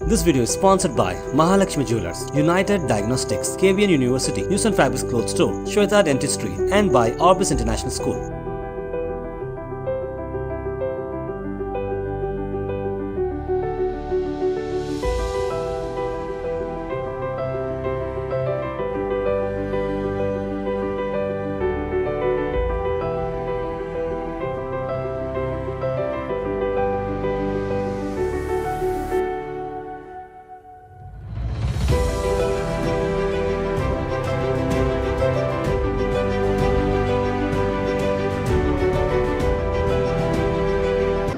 This video is sponsored by Mahalakshmi Jewelers, United Diagnostics, KVN University, News and Fabrics Clothes Store, Shweta Dentistry, and by Orbis International School.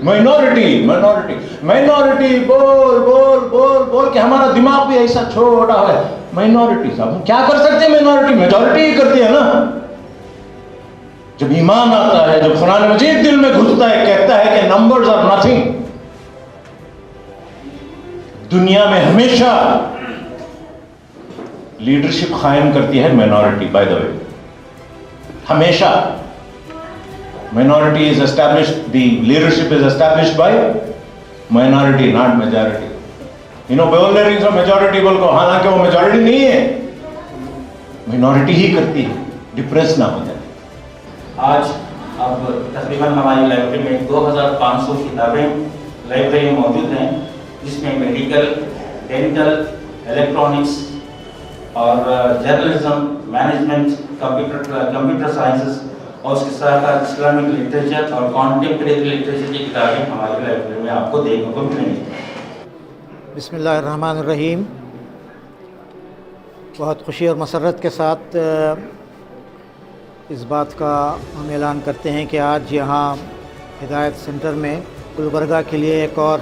Minority बोल के हमारा दिमाग भी ऐसा छोटा है। माइनॉरिटी साहब हम क्या कर सकते हैं? माइनॉरिटी मेजॉरिटी ही करती है ना। जब ईमान आता है, जब कुरान मजीद दिल में घुसता है, कहता है कि नंबर्स आर नथिंग। दुनिया में हमेशा लीडरशिप कायम करती है माइनॉरिटी। बाय द वे, हमेशा minority is established, the leadership is established by minority, not majority. You know, बोल रहे हैं majority बोल को, हालांकि वो majority नहीं है, minority ही करती है, डिप्रेस ना हो जाए। आज अब तकरीबन हमारी लाइब्रेरी में 2500 किताबें लाइब्रेरी में मौजूद हैं, जिसमें मेडिकल, डेंटल, इलेक्ट्रॉनिक्स और जर्नलिज्म, मैनेजमेंट, कंप्यूटर साइंसेस और उसके साथ साथ इस्लामिक लिटरेचर और कॉन्टेम्परेरी लिटरेचर की किताबें हमारी लाइब्रेरी में आपको देखने को मिलेंगी। बिस्मिल्लाहिर्रहमानिर्रहीम। बहुत खुशी और मसरत के साथ इस बात का हम ऐलान करते हैं कि आज यहाँ हिदायत सेंटर में गुलबर्गा के लिए एक और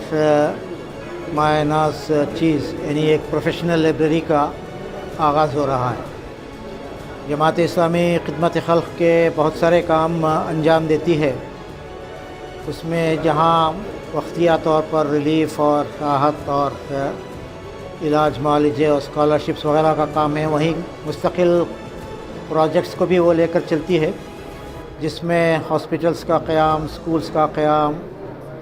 मायनाज चीज़ यानी एक प्रोफेशनल लाइब्रेरी का आगाज़ हो रहा है। जमात इस्लामी खिदमत खल्क़ के बहुत सारे काम अंजाम देती है। उसमें जहाँ वक्तिया तौर पर रिलीफ़ और राहत और इलाज मुआलजे और स्कॉलरशिप्स वगैरह का काम है, वहीं मुस्तकिल प्रोजेक्ट्स को भी वो लेकर चलती है, जिसमें हॉस्पिटल्स का क़याम, स्कूल्स का क़याम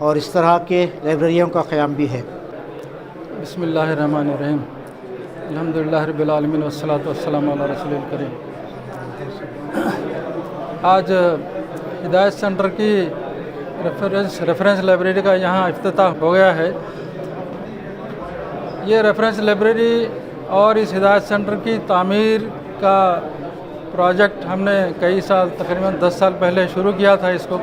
और इस तरह के लाइब्रेरियों का क़याम भी है। बिस्मिल्लाहिर्रहमानिर्रहीम। अल्हम्दुलिल्लाहि रब्बिल आलमीन वस्सलातु वस्सलामु अला रसूलिल करीम। आज हिदायत सेंटर की रेफरेंस लाइब्रेरी का यहाँ इफ्तिताह हो गया है। ये रेफरेंस लाइब्रेरी और इस हिदायत सेंटर की तामीर का प्रोजेक्ट हमने कई साल, तकरीबन 10 साल पहले शुरू किया था। इसको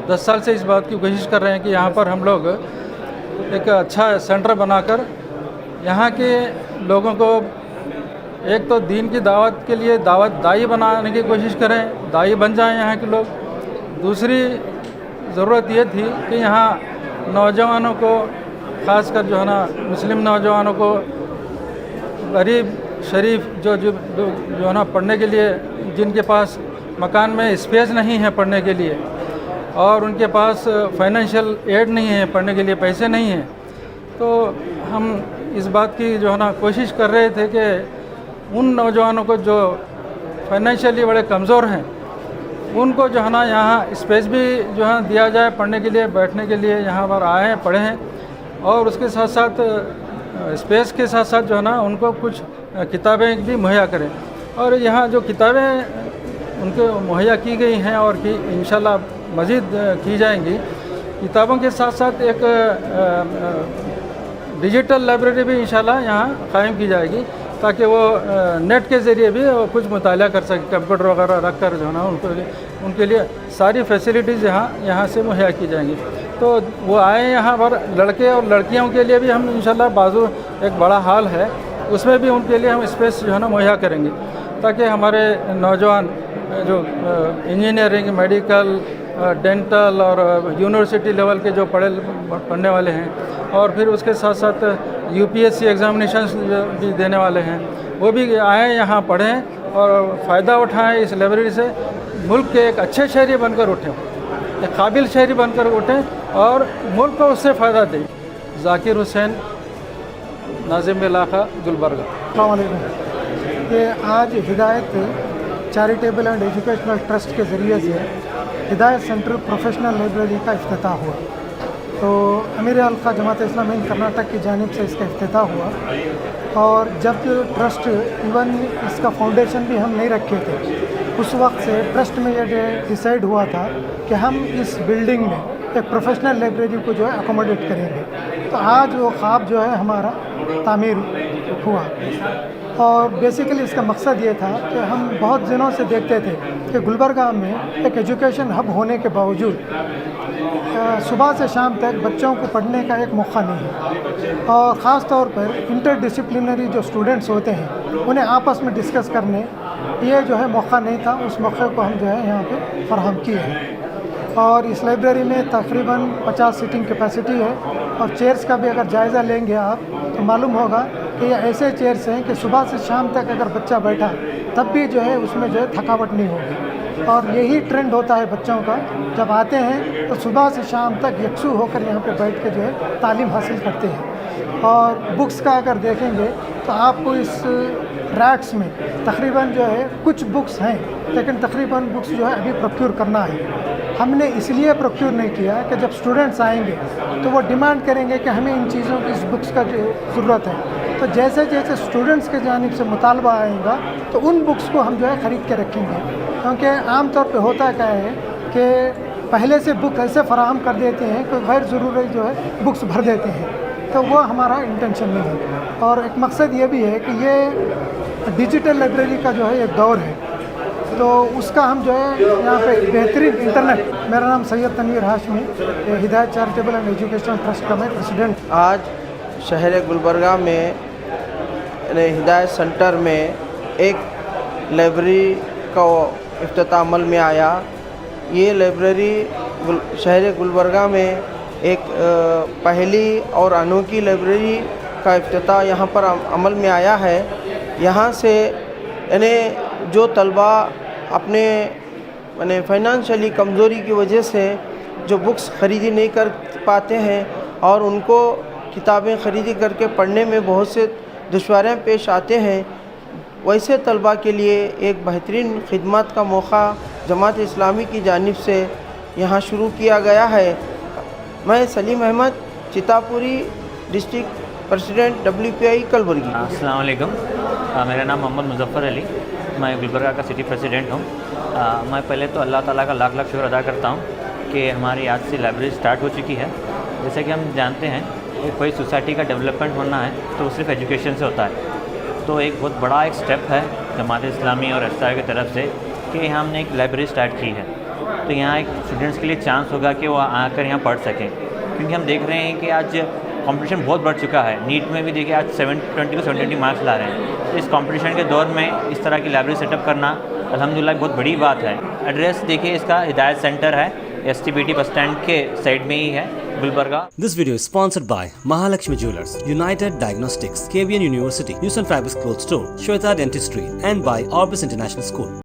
10 साल से इस बात की कोशिश कर रहे हैं कि यहाँ पर हम लोग एक अच्छा सेंटर बनाकर यहाँ के लोगों को एक तो दीन की दावत के लिए दाई बनाने की कोशिश करें, दाई बन जाएं यहाँ के लोग। दूसरी ज़रूरत ये थी कि यहाँ नौजवानों को, ख़ासकर जो है ना मुस्लिम नौजवानों को, गरीब शरीफ जो है ना पढ़ने के लिए, जिनके पास मकान में स्पेस नहीं है पढ़ने के लिए और उनके पास फाइनेंशियल एड नहीं है, पढ़ने के लिए पैसे नहीं हैं, तो हम इस बात की जो है ना कोशिश कर रहे थे कि उन नौजवानों को जो फाइनेंशियली बड़े कमज़ोर हैं, उनको जो है ना यहाँ स्पेस भी जो है दिया जाए पढ़ने के लिए, बैठने के लिए यहाँ पर आए हैं, पढ़े हैं, और उसके साथ साथ स्पेस के साथ साथ जो है ना उनको कुछ किताबें भी मुहैया करें। और यहाँ जो किताबें उनको मुहैया की गई हैं और कि इंशाल्लाह मज़ीद की जाएंगी, किताबों के साथ साथ एक डिजिटल लाइब्रेरी भी इंशाल्लाह यहाँ कायम की जाएगी, ताकि वो नेट के ज़रिए भी कुछ मुताला कर सके, कंप्यूटर वगैरह रख कर जो है ना उनके लिए सारी फैसिलिटीज़ यहाँ से मुहैया की जाएंगी। तो वो आए यहाँ पर, लड़के और लड़कियों के लिए भी हम इंशाल्लाह बाजू एक बड़ा हॉल है, उसमें भी उनके लिए हम स्पेस जो है ना मुहैया करेंगे, ताकि हमारे नौजवान जो इंजीनियरिंग, मेडिकल, डेंटल और यूनिवर्सिटी लेवल के जो पढ़ने वाले हैं और फिर उसके साथ साथ यूपीएससी एग्ज़ामिनेशन भी देने वाले हैं, वो भी आएँ यहाँ पढ़ें और फ़ायदा उठाएं इस लाइब्रेरी से। मुल्क के एक अच्छे शहरी बनकर उठें, एक काबिल शहरी बनकर उठें और मुल्क को उससे फ़ायदा दें। ज़ाकिर हुसैन, नाज़िम इलाक़ा, गुलबर्गा। अस्सलाम वालेकुम। ये आज हिदायत चैरिटेबल एंड एजुकेशनल ट्रस्ट के ज़रिए से हिदायत सेंटर प्रोफेशनल लाइब्रेरी का इफ्तिताह हुआ। तो अमीर हल्का जमात इस्लामी हिंद कर्नाटक की जानिब से इसका इफ्तिताह हुआ। और जब ट्रस्ट इवन इसका फाउंडेशन भी हम नहीं रखे थे, उस वक्त से ट्रस्ट में ये डिसाइड हुआ था कि हम इस बिल्डिंग में एक प्रोफेशनल लाइब्रेरी को जो है अकोमोडेट करेंगे। तो आज वो ख्वाब जो है हमारा तामीर हुआ। और बेसिकली इसका मकसद ये था कि हम बहुत दिनों से देखते थे कि गुलबर्गा में एक एजुकेशन हब होने के बावजूद सुबह से शाम तक बच्चों को पढ़ने का एक मौका नहीं है। और ख़ास तौर पर इंटरडिसिप्लिनरी जो स्टूडेंट्स होते हैं उन्हें आपस में डिस्कस करने ये जो है मौका नहीं था। उस मौके को हम जो है यहाँ पे फराहम किए हैं। और इस लाइब्रेरी में तकरीबन 50 सीटिंग कैपेसिटी है। और चेयर्स का भी अगर जायज़ा लेंगे आप तो मालूम होगा कि ये ऐसे चेयर्स हैं कि सुबह से शाम तक अगर बच्चा बैठा तब भी जो है उसमें जो है थकावट नहीं होगी। और यही ट्रेंड होता है बच्चों का, जब आते हैं तो सुबह से शाम तक यकसू होकर यहाँ पे बैठ के जो है तालीम हासिल करते हैं। और बुक्स का अगर देखेंगे तो आपको इस रैक्स में तकरीबन जो है कुछ बुक्स हैं, लेकिन तकरीबन बुक्स जो है अभी प्रोक्योर करना है। हमने इसलिए प्रोक्योर नहीं किया कि जब स्टूडेंट्स आएंगे तो वो डिमांड करेंगे कि हमें इन चीज़ों की इस बुक्स का ज़रूरत है। तो जैसे जैसे स्टूडेंट्स के जानिब से मुतालबा आएगा तो उन बुक्स को हम जो है ख़रीद के रखेंगे। क्योंकि आम तौर पे होता क्या है कि पहले से बुक ऐसे फराहम कर देते हैं कि गैर ज़रूरी जो है बुक्स भर देते हैं, तो वो हमारा इंटेंशन नहीं है। और एक मकसद ये भी है कि ये डिजिटल लाइब्रेरी का जो है एक दौर है, तो उसका हम जो है यहाँ पे बेहतरीन इंटरनेट। मेरा नाम सैयद तनवीर हाशमी, हिदायत चैरिटेबल एंड एजुकेशन ट्रस्ट का मैं प्रेसिडेंट। आज शहर गुलबर्गा में हिदायत सेंटर में एक लाइब्रेरी का इफ्तिताह अमल में आया। ये लाइब्रेरी शहर गुलबर्गा में एक पहली और अनोखी लाइब्रेरी का इफ्तिताह यहाँ पर अमल में आया है। यहाँ से यानी जो तलबा अपने फाइनेंशियली कमज़ोरी की वजह से जो बुक्स ख़रीदी नहीं कर पाते हैं और उनको किताबें ख़रीदी करके पढ़ने में बहुत से दुश्वारियाँ पेश आते हैं, वैसे तलबा के लिए एक बेहतरीन खिदमत का मौका जमात इस्लामी की जानिब से यहाँ शुरू किया गया है। मैं Salim Ahmed, Chitapuri district president WPI Kalaburagi. अस्सलाम वालेकुम, मेरा नाम मोहम्मद मुज़फ़्फ़र अली, मैं गुलबर्गा का सिटी प्रेसिडेंट हूँ। मैं पहले तो अल्लाह ताला का लाख लाख शुक्र अदा करता हूँ कि हमारी आज से लाइब्रेरी स्टार्ट हो चुकी है। जैसे कि हम जानते हैं कि कोई सोसाइटी का डेवलपमेंट होना है तो सिर्फ एजुकेशन से होता है। तो एक बहुत बड़ा एक स्टेप है जमात इस्लामी और SR की तरफ से कि यहाँ हमने एक लाइब्रेरी स्टार्ट की है। तो यहाँ एक स्टूडेंट्स के लिए चांस होगा कि वो आकर यहाँ पढ़ सकें, क्योंकि हम देख रहे हैं कि आज कंपटीशन बहुत बढ़ चुका है। नीट में भी देखिए आज 720 को 720 मार्क्स ला रहे हैं। तो इस कंपटीशन के दौर में इस तरह की लाइब्रेरी सेटअप करना अल्हम्दुलिल्लाह बहुत बड़ी बात है। एड्रेस देखिए, इसका हिदायत सेंटर है, STBT बस स्टैंड के साइड में ही है, Gulbarga. This video is sponsored by Mahalakshmi Jewelers, United Diagnostics, KVN University, News and Fabrics Clothes Store, Shweta Dentistry, and by Orbis International School.